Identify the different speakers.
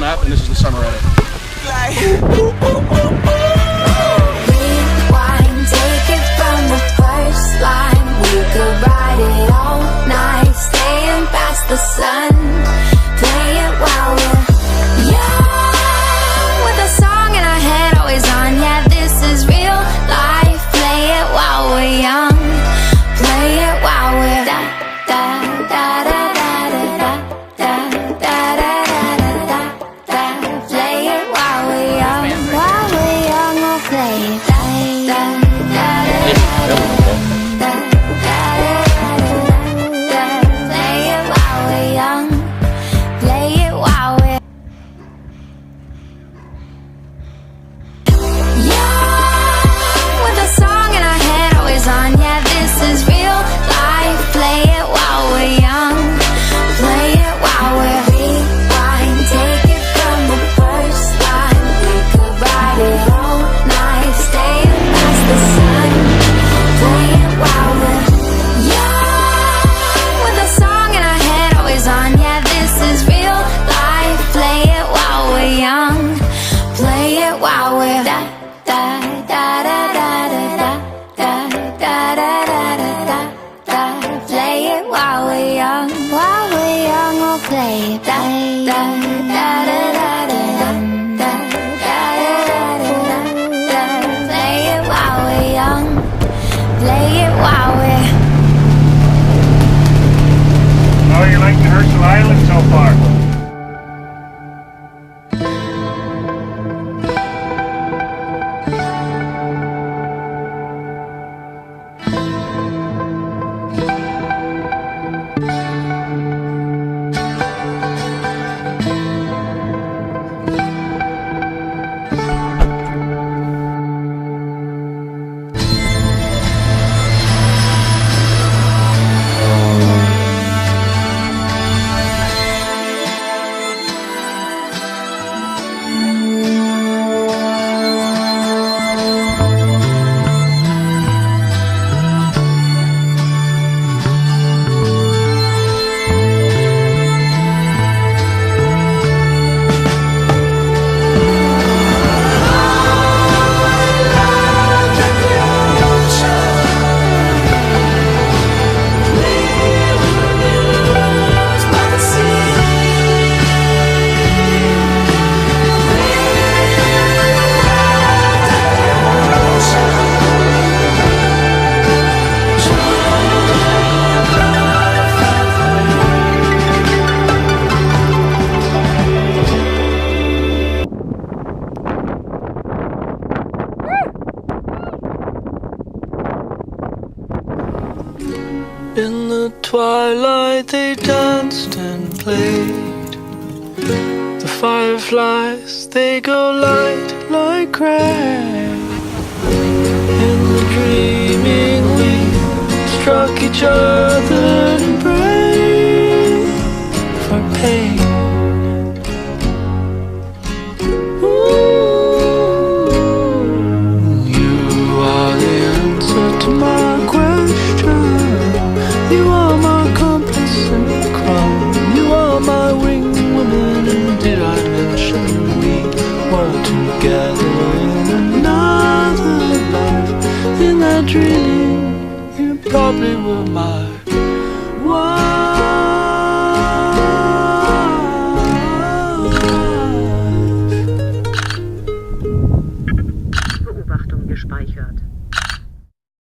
Speaker 1: map, and this is the summer edit.
Speaker 2: Rewind, take it from the first line. We could ride it all night, staying past the sun. Play it while we're young, with a song in our head always on. Yeah, this is real life. Play it while we're young. Play it while we're da da da da da da da da da da da. Play it while we're young. While we're young, we'll play it. Da da da da da da. Play it while we're young. Play it while we're young, with a song in our head always on. Yeah, this is real life. Play it while we're young. Play it while we're rewind. Take it from the first line. We could ride it all night, staying past the sun. Play it while we're young, with a song in our head always on. Yeah, this is real life. Play it while we're young. Play it while we're da da da da da da da da da da da da. Play it while we're young. While we're young, we'll play it. Da da da da da da da da da da. Play it while we're young. Play it while we're.
Speaker 3: How are you liking Herschel Island so far?
Speaker 4: In the twilight they danced and played. The fireflies, they go light like rain. In the dreaming we struck each other and prayed for pain. You are the answer to my question. You are my accomplice in crime. You are my winged woman. And did I mention we were together in another life? In that dream, you probably were my wife.
Speaker 5: Beobachtung gespeichert.